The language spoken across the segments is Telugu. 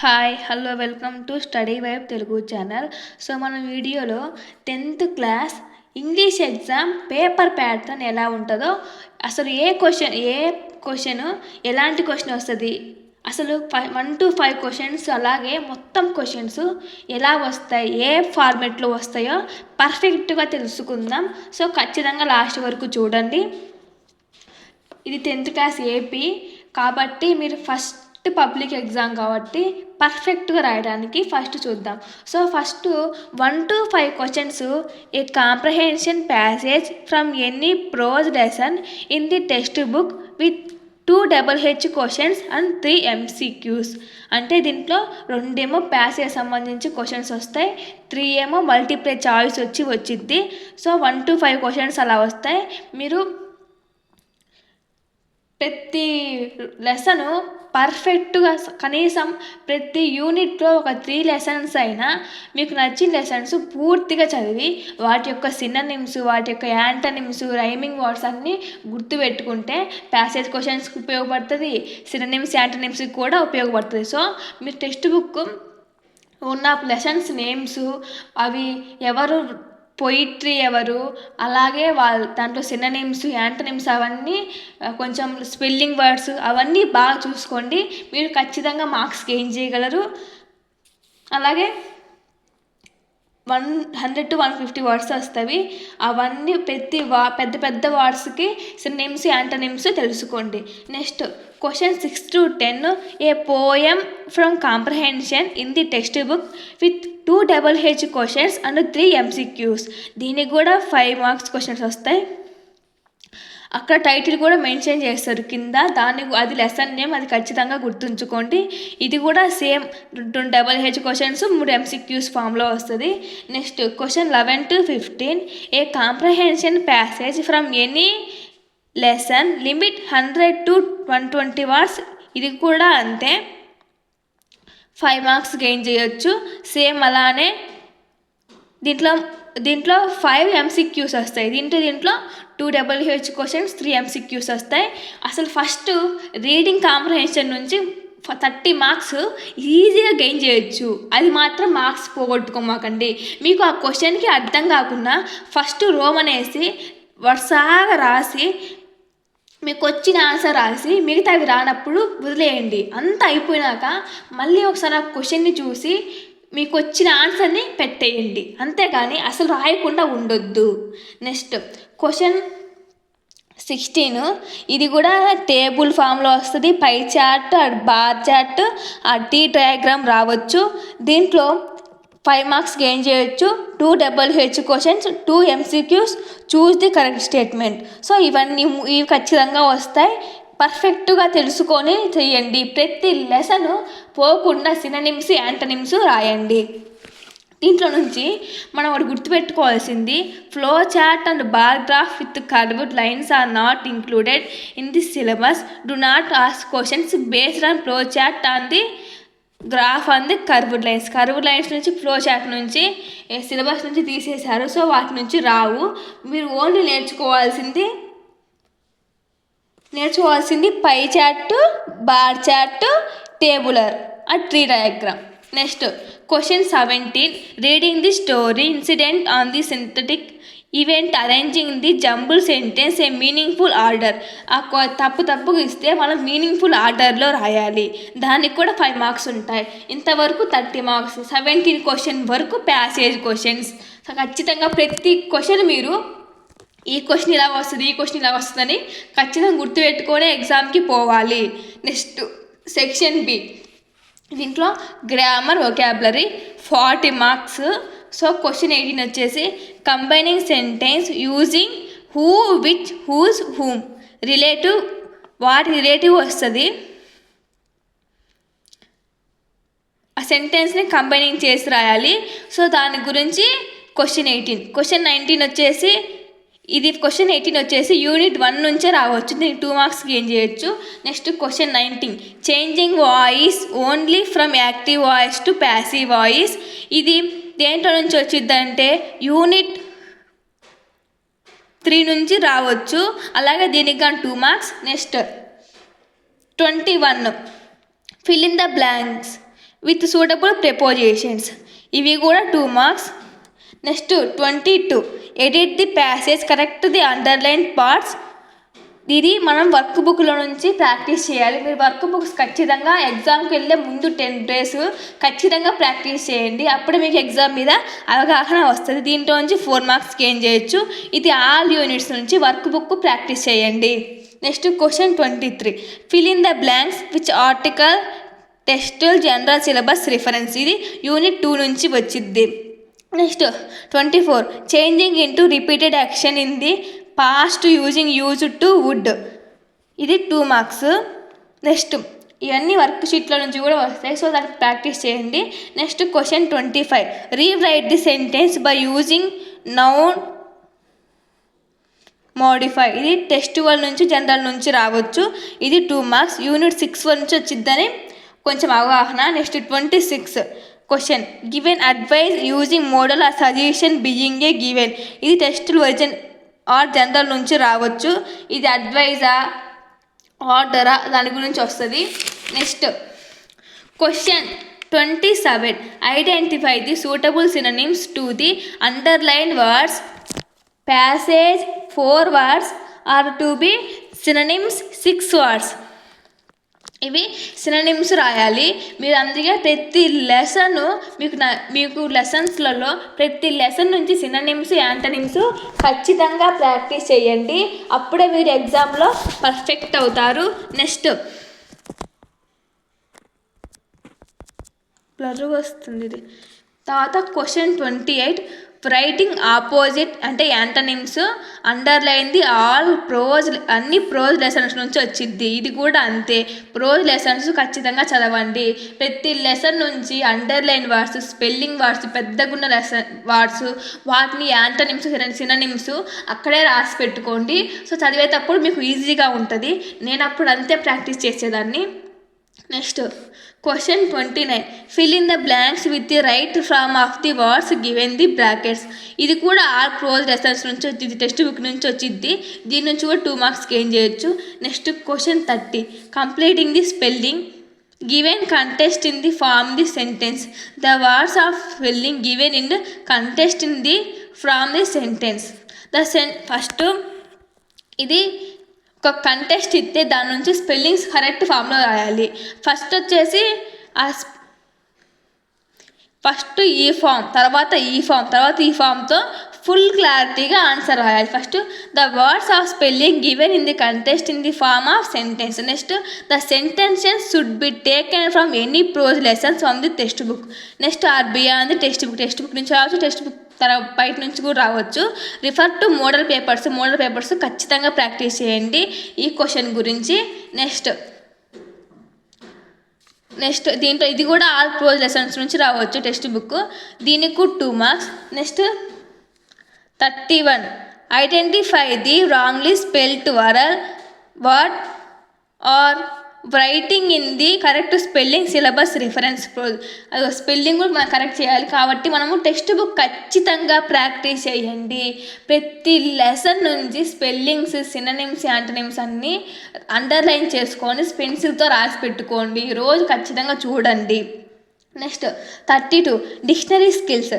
Hi hello welcome to study vibe Telugu channel. So మన వీడియోలో 10th class English exam paper pattern ఎలా ఉంటుందో, అసలు ఏ క్వశ్చన్ ఎలాంటి క్వశ్చన్ వస్తుంది, అసలు 1 to 5 క్వశ్చన్స్, అలాగే మొత్తం క్వశ్చన్స్ ఎలా వస్తాయి, ఏ ఫార్మెట్లో వస్తాయో పర్ఫెక్ట్గా తెలుసుకుందాం. సో ఖచ్చితంగా లాస్ట్ వరకు చూడండి. ఇది 10th క్లాస్ ఏపీ కాబట్టి మీరు ఫస్ట్ పబ్లిక్ ఎగ్జామ్ కాబట్టి పర్ఫెక్ట్గా రాయడానికి ఫస్ట్ చూద్దాం. So first 1 to 5 questions, A comprehension passage from any prose lesson in the text book with 2 HH questions and 3 MCQs. అంటే దీంట్లో 2 ప్యాసేజ్ సంబంధించి క్వశ్చన్స్ వస్తాయి, 3 మల్టిప్లై చాయిస్ వచ్చింది. సో 1 to 5 క్వశ్చన్స్ అలా వస్తాయి. మీరు ప్రతి లెసను పర్ఫెక్ట్గా, కనీసం ప్రతి యూనిట్లో ఒక 3 లెసన్స్ అయినా మీకు నచ్చిన లెసన్స్ పూర్తిగా చదివి వాటి యొక్క సినోనిమ్స్, వాటి యొక్క యాంటనిమ్స్, రైమింగ్ వర్డ్స్ అన్నీ గుర్తుపెట్టుకుంటే ప్యాసేజ్ క్వశ్చన్స్కి ఉపయోగపడుతుంది, సినోనిమ్స్ యాంటనిమ్స్కి కూడా ఉపయోగపడుతుంది. సో మీరు టెక్స్ట్ బుక్ ఉన్న లెసన్స్ నేమ్స్, అవి ఎవరు పొయిట్రీ ఎవరు, అలాగే దాంట్లో సినోనిమ్స్, యాంటనిమ్స్ అవన్నీ కొంచెం స్పెల్లింగ్ వర్డ్స్ అవన్నీ బాగా చూసుకోండి. మీరు ఖచ్చితంగా మార్క్స్ గెయిన్ చేయగలరు. అలాగే 100 to 150 వర్డ్స్ వస్తాయి. అవన్నీ పెద్ద పెద్ద వర్డ్స్కి సినోనిమ్స్, యాంటనిమ్స్ తెలుసుకోండి. Next question 6 to 10, a poem from comprehension in the text book with 2 HH questions and 3 MCQs. దీనికి కూడా 5 మార్క్స్ క్వశ్చన్స్ వస్తాయి. అక్కడ టైటిల్ కూడా మెన్షన్ చేస్తారు కింద, అది లెసన్ నేమ్, అది ఖచ్చితంగా గుర్తుంచుకోండి. ఇది కూడా సేమ్ 2 HH క్వశ్చన్స్ 3 MCQs ఫామ్లో వస్తుంది. Next question 11 to 15, A comprehension passage from any lesson limit 100 to 120 words. ఇది కూడా అంతే, 5 మార్క్స్ గెయిన్ చేయొచ్చు. సేమ్ అలానే దీంట్లో 5 MCQs వస్తాయి. దీంట్లో 2 HH క్వశ్చన్స్ 3 MCQs వస్తాయి. అసలు ఫస్ట్ రీడింగ్ కాంప్రహెన్షన్ నుంచి 30 మార్క్స్ ఈజీగా గెయిన్ చేయొచ్చు. అది మాత్రం మార్క్స్ పోగొట్టుకోమాకండి. మీకు ఆ క్వశ్చన్కి అర్థం కాకుండా ఫస్ట్ రోమన్ వేసి వరుసగా రాసి మీకు వచ్చిన ఆన్సర్ రాసి మిగతావి రానప్పుడు వదిలేయండి. అంతా అయిపోయినాక మళ్ళీ ఒకసారి ఆ క్వశ్చన్ని చూసి మీకు వచ్చిన ఆన్సర్ని పెట్టేయండి, అంతేగాని అసలు రాయకుండా ఉండొద్దు. నెక్స్ట్ క్వశ్చన్ 16, ఇది కూడా టేబుల్ ఫామ్లో వస్తుంది. Pie chart, bar chart, tree diagram రావచ్చు. దీంట్లో 5 మార్క్స్ గెయిన్ చేయొచ్చు. 2 HH questions, 2 MCQs, choose the correct statement. So ఇవి ఖచ్చితంగా వస్తాయి. పర్ఫెక్ట్గా తెలుసుకొని చేయండి. ప్రతి లెసను పోకుండా సినోనిమ్స్, యాంటనిమ్స్ రాయండి. దీంట్లో నుంచి మనం ఒకటి గుర్తుపెట్టుకోవాల్సింది, flow chart and bar graph with curved lines are not included in the syllabus. Do not ask questions based on flow chart on the graph on the curved lines నుంచి ఫ్లో చార్ట్ నుంచి సిలబస్ నుంచి తీసేశారు. సో వాటి నుంచి రావు. మీరు ఓన్లీ నేర్చుకోవాల్సింది pie chart, bar chart, tabular, tree diagram. Next question 17, reading the story incident on the synthetic event arranging the jumble sentence A meaningful order. తప్పుగా ఇస్తే మనం మీనింగ్ఫుల్ ఆర్డర్లో రాయాలి. దానికి కూడా 5 మార్క్స్ ఉంటాయి. ఇంతవరకు 30 మార్క్స్, 17 క్వశ్చన్ వరకు ప్యాసేజ్ క్వశ్చన్స్. ఖచ్చితంగా ప్రతి క్వశ్చన్ మీరు ఈ క్వశ్చన్ ఇలా వస్తుందని ఖచ్చితంగా గుర్తుపెట్టుకొని ఎగ్జామ్కి పోవాలి. నెక్స్ట్ సెక్షన్ బి, దీంట్లో grammar, vocabulary 40 marks. So question 18 వచ్చేసి combining sentence using who, which, whose, whom. వాటి రిలేటివ్ వస్తుంది. ఆ సెంటెన్స్ని కంబైనింగ్ చేసి రాయాలి. సో దాని గురించి క్వశ్చన్ 18. క్వశ్చన్ 19 వచ్చేసి క్వశ్చన్ 18 వచ్చేసి యూనిట్ 1 నుంచే రావచ్చు. దీనికి 2 మార్క్స్ గెయిన్ చేయొచ్చు. Next question 19, changing voice only from active voice to passive voice. ఇది దేంట్లో నుంచి వచ్చిందంటే యూనిట్ 3 నుంచి రావచ్చు. అలాగే దీనికి కానీ 2 marks. Next 21, fill in the blanks with suitable prepositions, ఇవి కూడా 2 marks. Next 22 edit the passage, correct the underline parts. ఇది మనం వర్క్ బుక్లో నుంచి ప్రాక్టీస్ చేయాలి. మీరు వర్క్ బుక్స్ ఖచ్చితంగా ఎగ్జామ్కి వెళ్ళే ముందు 10 days ఖచ్చితంగా ప్రాక్టీస్ చేయండి. అప్పుడు మీకు ఎగ్జామ్ మీద అవగాహన వస్తుంది. దీంట్లో నుంచి 4 మార్క్స్ గెయిన్ చేయొచ్చు. ఇది ఆల్ యూనిట్స్ నుంచి వర్క్ బుక్ ప్రాక్టీస్ చేయండి. Next question 23 fill in the blanks which article text general syllabus reference. ఇది యూనిట్ 2 నుంచి వచ్చింది. Next 24 changing into repeated action in the past using use to would. ఇది 2 మార్క్స్. నెక్స్ట్ ఇవన్నీ వర్క్ షీట్ల నుంచి కూడా వస్తాయి, సో దానికి ప్రాక్టీస్ చేయండి. Next question 25 rewrite the sentence by using noun modify. ఇది టెస్ట్ 1 నుంచి జనరల్ నుంచి రావచ్చు. ఇది 2 మార్క్స్. యూనిట్ 6 నుంచి వచ్చిద్దని కొంచెం అవగాహన. Next 26 question given advice using modal or suggestion being a given. ఇది టెస్ట్ వర్జన్ ఆర్ జనరల్ నుంచి రావచ్చు. ఇది అడ్వైజా ఆర్డరా దాని గురించి వస్తుంది. Next question 27 identify the suitable synonyms to the underline words. Passage 4 words or to be synonyms 6 words. ఇవి సినోనిమ్స్ రాయాలి. మీరు అందుకే ప్రతి లెసన్ మీకు లెసన్స్లలో ప్రతి లెసన్ నుంచి సినోనిమ్స్ యాంటనిమ్స్ ఖచ్చితంగా ప్రాక్టీస్ చేయండి. అప్పుడే మీరు ఎగ్జామ్లో పర్ఫెక్ట్ అవుతారు. నెక్స్ట్ బ్లర్ వస్తుంది ఇది. తర్వాత క్వశ్చన్ 28 రైటింగ్ ఆపోజిట్ అంటే antonyms. Underline the all prose, అన్ని ప్రోజ్ లెసన్స్ నుంచి వచ్చింది. ఇది కూడా అంతే, ప్రోజ్ లెసన్స్ ఖచ్చితంగా చదవండి. ప్రతి లెసన్ నుంచి అండర్లైన్ వర్డ్స్, స్పెల్లింగ్ వర్డ్స్, పెద్దగున్న లెసన్ వర్డ్స్, వాటిని యాంటనిమ్స్ సినోనిమ్స్ అక్కడే రాసి పెట్టుకోండి. సో చదివేటప్పుడు మీకు ఈజీగా ఉంటుంది. నేను అప్పుడు అంతే ప్రాక్టీస్ చేసేదాన్ని. Next question 29 fill in the blanks with the right from of the words given the brackets. ఇది కూడా ఆల్ ప్రోజ్ లెసన్స్ నుంచి వచ్చింది, టెక్స్ట్ బుక్ నుంచి వచ్చింది. దీని నుంచి కూడా 2 మార్క్స్ గెయిన్ చేయొచ్చు. Next question 30 completing the spelling given context in the form the sentence. The words of spelling given in context in the form the sentence. First ఇది ఒక కంటెస్ట్ ఇస్తే దాని నుంచి స్పెల్లింగ్స్ కరెక్ట్ ఫామ్లో రాయాలి. ఫస్ట్ వచ్చేసి ఫస్ట్ ఈ ఫామ్, తర్వాత ఈ ఫామ్, తర్వాత ఈ ఫామ్తో ఫుల్ క్లారిటీగా ఆన్సర్ రాయాలి. First the words of spelling given in the context in the form of sentence. Next the sentences should be taken from any prose lessons from the textbook. Next or beyond the textbook నుంచి రావచ్చు, టెక్స్ట్ బుక్ బయట నుంచి కూడా రావచ్చు. రిఫర్ టు మోడల్ పేపర్స్ ఖచ్చితంగా ప్రాక్టీస్ చేయండి ఈ క్వశ్చన్ గురించి. నెక్స్ట్ దీంట్లో ఇది కూడా ఆల్ ప్రోజ్ లెసన్స్ నుంచి రావచ్చు టెక్స్ట్ బుక్. దీనికి 2 marks. Next 31 identify the wrongly spelled word or writing in the correct spelling syllabus reference. Spelling కూడా మనం కరెక్ట్ చేయాలి కాబట్టి మనము టెక్స్ట్ బుక్ ఖచ్చితంగా ప్రాక్టీస్ చేయండి. ప్రతి లెసన్ నుంచి స్పెల్లింగ్స్, సినోనిమ్స్, యాంటనిమ్స్ అన్నీ అండర్లైన్ చేసుకొని పెన్సిల్తో రాసి పెట్టుకోండి. రోజు ఖచ్చితంగా చూడండి. Next 32 dictionary skills.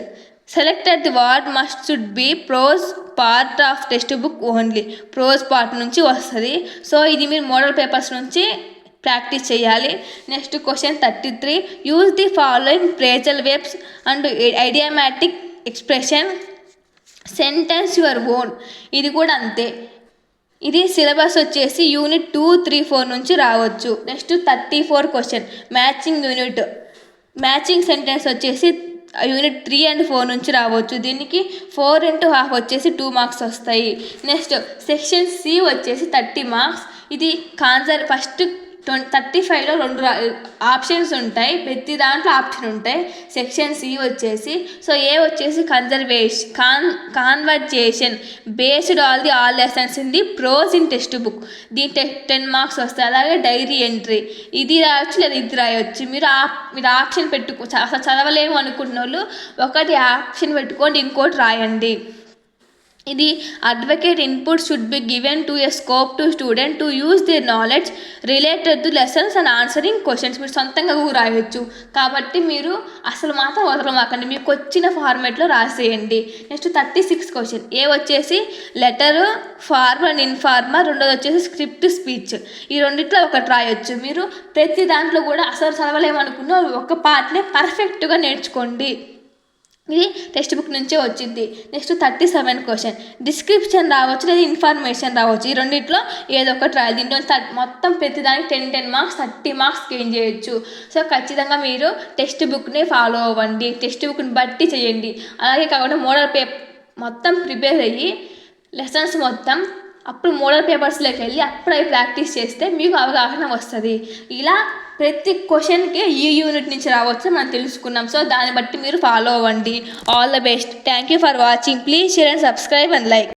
Selected the word must should be prose part of textbook only. Prose part నుంచి వస్తుంది. సో ఇది మీరు మోడల్ పేపర్స్ నుంచి ప్రాక్టీస్ చేయాలి. Next question 33 use the following phrasal verbs and idiomatic expression sentence your own. ఇది కూడా అంతే. ఇది సిలబస్ వచ్చేసి యూనిట్ 2, 3, 4 నుంచి రావచ్చు. నెక్స్ట్ 34 క్వశ్చన్ మ్యాచింగ్ సెంటెన్స్ వచ్చేసి యూనిట్ 3 and 4 నుంచి రావచ్చు. దీనికి 4 into half వచ్చేసి 2 మార్క్స్ వస్తాయి. నెక్స్ట్ సెక్షన్ సి వచ్చేసి 30 మార్క్స్. ఇది ఫస్ట్ 35లో 2 ఆప్షన్స్ ఉంటాయి, ప్రతి దాంట్లో ఆప్షన్ ఉంటాయి. సెక్షన్ సి వచ్చేసి ఏ వచ్చేసి conversation based all lessons in the prose in text book. దీని 10 మార్క్స్ వస్తాయి. అలాగే డైరీ ఎంట్రీ ఇది రాయొచ్చు లేదా ఇది రాయొచ్చు. మీరు ఆప్షన్ అసలు చదవలేము అనుకున్న వాళ్ళు ఒకటి ఆప్షన్ పెట్టుకోండి, ఇంకోటి రాయండి. ఇది advocate input should be given to a scope to student to use their knowledge related to lessons and answering questions. మీరు సొంతంగా రాయొచ్చు కాబట్టి మీరు అసలు మాత్రం వదలమాకండి, మీకు వచ్చిన ఫార్మేట్లో రాసేయండి. Next 36 question. ఏ వచ్చేసి లెటరు, ఫార్మ్ అండ్ ఇన్ఫార్మర్, రెండోది వచ్చేసి స్క్రిప్ట్, స్పీచ్. ఈ రెండిట్లో ఒకటి రాయొచ్చు. మీరు ప్రతి దాంట్లో కూడా అసలు చదవలేమనుకున్న ఒక పార్ట్నే పర్ఫెక్ట్గా నేర్చుకోండి. ఇది టెక్స్ట్ బుక్ నుంచే వచ్చింది. Next 37 question. డిస్క్రిప్షన్ రావచ్చు లేదా ఇన్ఫర్మేషన్ రావచ్చు. ఈ రెండిట్లో ఏదో ఒకటి రాయాలి. దీంట్లో మొత్తం ప్రతిదానికి 10 మార్క్స్ 30 మార్క్స్ గెయిన్ చేయొచ్చు. సో ఖచ్చితంగా మీరు టెక్స్ట్ బుక్ని ఫాలో అవ్వండి, టెక్స్ట్ బుక్ని బట్టి చేయండి. అలాగే కాకుండా మోడల్ మొత్తం ప్రిపేర్ అయ్యి లెసన్స్ మొత్తం అప్పుడు మోడల్ పేపర్స్లోకి వెళ్ళి అప్పుడు అవి ప్రాక్టీస్ చేస్తే మీకు అవగాహన వస్తుంది. ఇలా ప్రతి క్వశ్చన్కి ఈ యూనిట్ నుంచి రావచ్చు మనం తెలుసుకున్నాం. సో దాన్ని బట్టి మీరు ఫాలో అవ్వండి. All the best. Thank you for watching. Please share and subscribe and like.